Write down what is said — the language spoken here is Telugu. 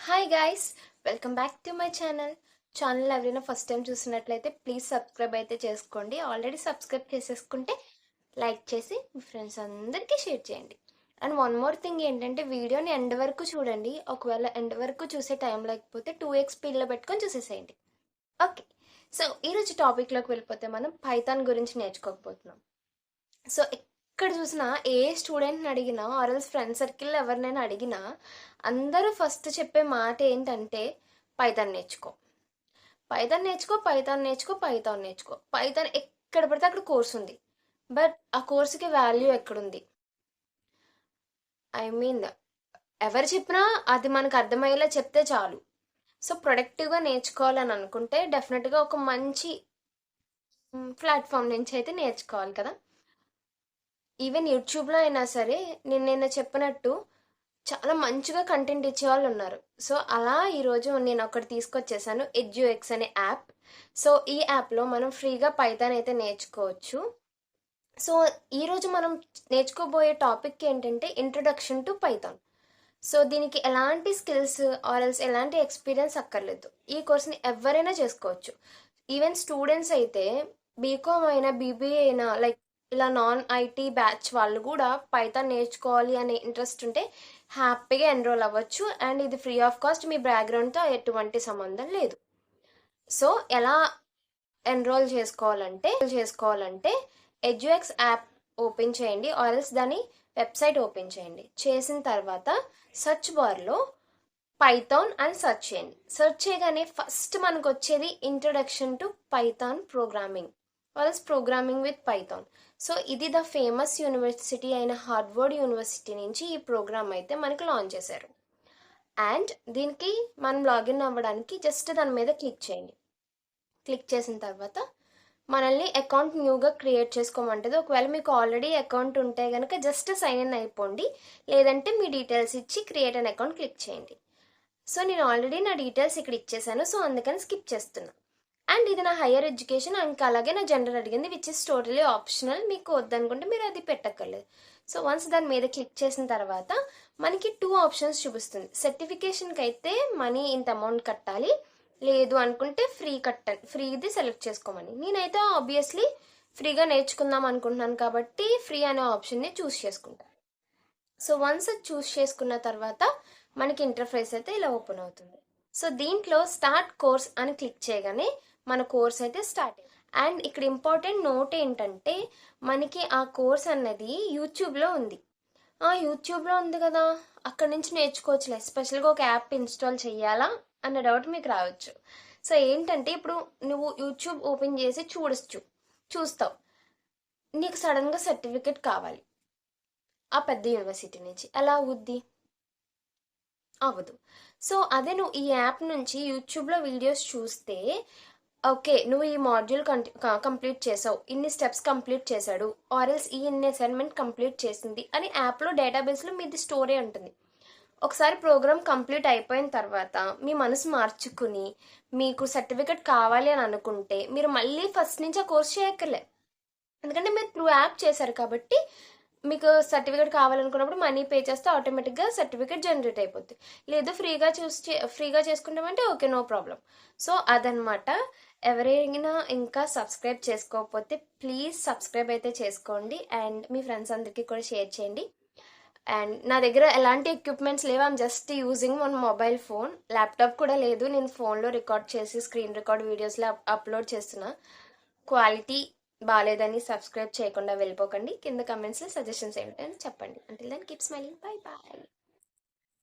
Hi guys, welcome back to my channel ఎవరైనా ఫస్ట్ టైం చూసినట్లయితే ప్లీజ్ సబ్స్క్రైబ్ అయితే చేసుకోండి. ఆల్రెడీ సబ్స్క్రైబ్ చేసేసుకుంటే లైక్ చేసి మీ ఫ్రెండ్స్ అందరికీ షేర్ చేయండి. అండ్ వన్ మోర్ థింగ్ ఏంటంటే వీడియోని ఎండ్ వరకు చూడండి. ఒకవేళ ఎండ్ వరకు చూసే టైం లేకపోతే 2x స్పీడ్లో పెట్టుకొని చూసేసేయండి. ఓకే, సో ఈరోజు టాపిక్లోకి వెళ్ళిపోతే మనం పైథాన్ గురించి నేర్చుకోకపోతున్నాం. సో ఎక్కడ చూసినా ఏ స్టూడెంట్ని అడిగినా ఆర్ఎల్స్ ఫ్రెండ్ సర్కిల్ ఎవరినైనా అడిగినా అందరూ ఫస్ట్ చెప్పే మాట ఏంటంటే పైథాన్ నేర్చుకో, పైథాన్ నేర్చుకో, పైథాన్ నేర్చుకో, పైథాన్ నేర్చుకో. పైథాన్ ఎక్కడ పడితే అక్కడ కోర్స్ ఉంది, బట్ ఆ కోర్సుకి వాల్యూ ఎక్కడుంది? ఐ మీన్ ఎవరు చెప్పినా అది మనకు అర్థమయ్యేలా చెప్తే చాలు. సో ప్రొడక్టివ్గా నేర్చుకోవాలని అనుకుంటే డెఫినెట్గా ఒక మంచి ప్లాట్ఫామ్ నుంచి అయితే నేర్చుకోవాలి కదా. ఈవెన్ యూట్యూబ్లో అయినా సరే నిన్న చెప్పినట్టు చాలా మంచిగా కంటెంట్ ఇచ్చేవాళ్ళు ఉన్నారు. సో అలా ఈరోజు నేను ఒకటి తీసుకొచ్చేసాను, ఎడ్యుఎక్స్ అనే యాప్. సో ఈ యాప్లో మనం ఫ్రీగా పైథాన్ అయితే నేర్చుకోవచ్చు. సో ఈరోజు మనం నేర్చుకోబోయే టాపిక్ ఏంటంటే ఇంట్రొడక్షన్ టు పైథాన్. సో దీనికి ఎలాంటి స్కిల్స్ ఆర్ఎల్స్ ఎలాంటి ఎక్స్పీరియన్స్ అక్కర్లేదు. ఈ కోర్స్ని ఎవరైనా చేసుకోవచ్చు. ఈవెన్ స్టూడెంట్స్ అయితే బీకామ్ అయినా బీబీఏ అయినా లైక్ ఇలా నాన్ ఐటీ బ్యాచ్ వాళ్ళు కూడా పైథాన్ నేర్చుకోవాలి అనే ఇంట్రెస్ట్ ఉంటే హ్యాపీగా ఎన్రోల్ అవ్వచ్చు. అండ్ ఇది ఫ్రీ ఆఫ్ కాస్ట్, మీ బ్యాక్గ్రౌండ్తో ఎటువంటి సంబంధం లేదు. సో ఎలా ఎన్రోల్ చేసుకోవాలంటే ఎడ్యుఎక్స్ యాప్ ఓపెన్ చేయండి, ఆర్ఎల్స్ దాని వెబ్సైట్ ఓపెన్ చేయండి. చేసిన తర్వాత సర్చ్ బార్లో పైథాన్ అని సెర్చ్ చేయండి. సెర్చ్ చేయగానే ఫస్ట్ మనకు వచ్చేది introduction to Python programming or else programming with Python. So ఇది ద ఫేమస్ యూనివర్సిటీ అయిన హార్వర్డ్ యూనివర్సిటీ నుంచి ఈ ప్రోగ్రామ్ అయితే మనకు లాంచ్ చేశారు. అండ్ దీనికి మనం లాగిన్ అవ్వడానికి జస్ట్ దాని మీద క్లిక్ చేయండి. క్లిక్ చేసిన తర్వాత మనల్ని అకౌంట్ న్యూగా క్రియేట్ చేసుకోమంటుంది. ఒకవేళ మీకు ఆల్రెడీ అకౌంట్ ఉంటే కనుక జస్ట్ సైన్ ఇన్ అయిపోండి, లేదంటే మీ డీటెయిల్స్ ఇచ్చి క్రియేట్ అన్ అకౌంట్ క్లిక్ చేయండి. సో నేను ఆల్రెడీ నా డీటెయిల్స్ ఇక్కడ ఇచ్చేసాను, సో అందుకని స్కిప్ చేస్తున్నా. అండ్ ఇది నా హయ్యర్ ఎడ్యుకేషన్, ఇంకా అలాగే నా జెండర్ అడిగింది, విచ్ ఇస్ టోటలీ ఆప్షనల్. మీకు వద్దనుకుంటే మీరు అది పెట్టక్కర్లేదు. సో వన్స్ దాని మీద క్లిక్ చేసిన తర్వాత మనకి 2 ఆప్షన్స్ చూపిస్తుంది. సర్టిఫికేషన్కి అయితే మనీ ఇంత అమౌంట్ కట్టాలి, లేదు అనుకుంటే ఫ్రీది సెలెక్ట్ చేసుకోమని. నేనైతే ఆబ్వియస్లీ ఫ్రీగా నేర్చుకుందాం అనుకుంటున్నాను కాబట్టి ఫ్రీ అనే ఆప్షన్ని చూస్ చేసుకుంటాను. సో వన్స్ అది చూస్ చేసుకున్న తర్వాత మనకి ఇంటర్ఫేస్ అయితే ఇలా ఓపెన్ అవుతుంది. సో దీంట్లో స్టార్ట్ కోర్స్ అని క్లిక్ చేయగానే మన కోర్స్ అయితే స్టార్ట్ అయింది. అండ్ ఇక్కడ ఇంపార్టెంట్ నోట్ ఏంటంటే మనకి ఆ కోర్స్ అన్నది యూట్యూబ్లో ఉంది. యూట్యూబ్లో ఉంది కదా, అక్కడ నుంచి నేర్చుకోవచ్చులే, స్పెషల్గా ఒక యాప్ ఇన్స్టాల్ చేయాలా అన్న డౌట్ మీకు రావచ్చు. సో ఏంటంటే ఇప్పుడు నువ్వు యూట్యూబ్ ఓపెన్ చేసి చూస్తావు, నీకు సడన్గా సర్టిఫికెట్ కావాలి ఆ పెద్ద యూనివర్సిటీ నుంచి. ఎలా అవుద్ది? అవ్వదు. సో అదే నువ్వు ఈ యాప్ నుంచి యూట్యూబ్లో వీడియోస్ చూస్తే, ఓకే నువ్వు ఈ మాడ్యూల్ కంప్లీట్ చేసావు, ఇన్ని స్టెప్స్ కంప్లీట్ చేశాడు, ఆర్ఎల్స్ ఇన్ని అసైన్మెంట్ కంప్లీట్ చేసింది అని యాప్లో డేటాబేస్లో మీది స్టోరీ ఉంటుంది. ఒకసారి ప్రోగ్రామ్ కంప్లీట్ అయిపోయిన తర్వాత మీ మనసు మార్చుకుని మీకు సర్టిఫికెట్ కావాలి అని అనుకుంటే మీరు మళ్ళీ ఫస్ట్ నుంచి ఆ కోర్స్ చేయక్కర్లే. ఎందుకంటే మీరు త్రూ యాప్ చేశారు కాబట్టి మీకు సర్టిఫికేట్ కావాలనుకున్నప్పుడు మనీ పే చేస్తే ఆటోమేటిక్గా సర్టిఫికేట్ జనరేట్ అయిపోద్ది. లేదు ఫ్రీగా చేసుకుంటామంటే ఓకే, నో ప్రాబ్లం. సో అదనమాట. ఎవరైనా ఇంకా సబ్స్క్రైబ్ చేసుకోకపోతే ప్లీజ్ సబ్స్క్రైబ్ అయితే చేసుకోండి అండ్ మీ ఫ్రెండ్స్ అందరికీ కూడా షేర్ చేయండి. అండ్ నా దగ్గర ఎలాంటి ఎక్విప్మెంట్స్ లేవు, I'm just using one mobile phone. Laptop కూడా లేదు, నేను ఫోన్లో రికార్డ్ చేసి స్క్రీన్ రికార్డ్ వీడియోస్లో అప్లోడ్ చేస్తున్నా. క్వాలిటీ బాగాలేదని సబ్స్క్రైబ్ చేయకుండా వెళ్ళిపోకండి. కింద కమెంట్స్లో సజెషన్స్ ఏంటని చెప్పండి. Until then keep smiling, bye bye.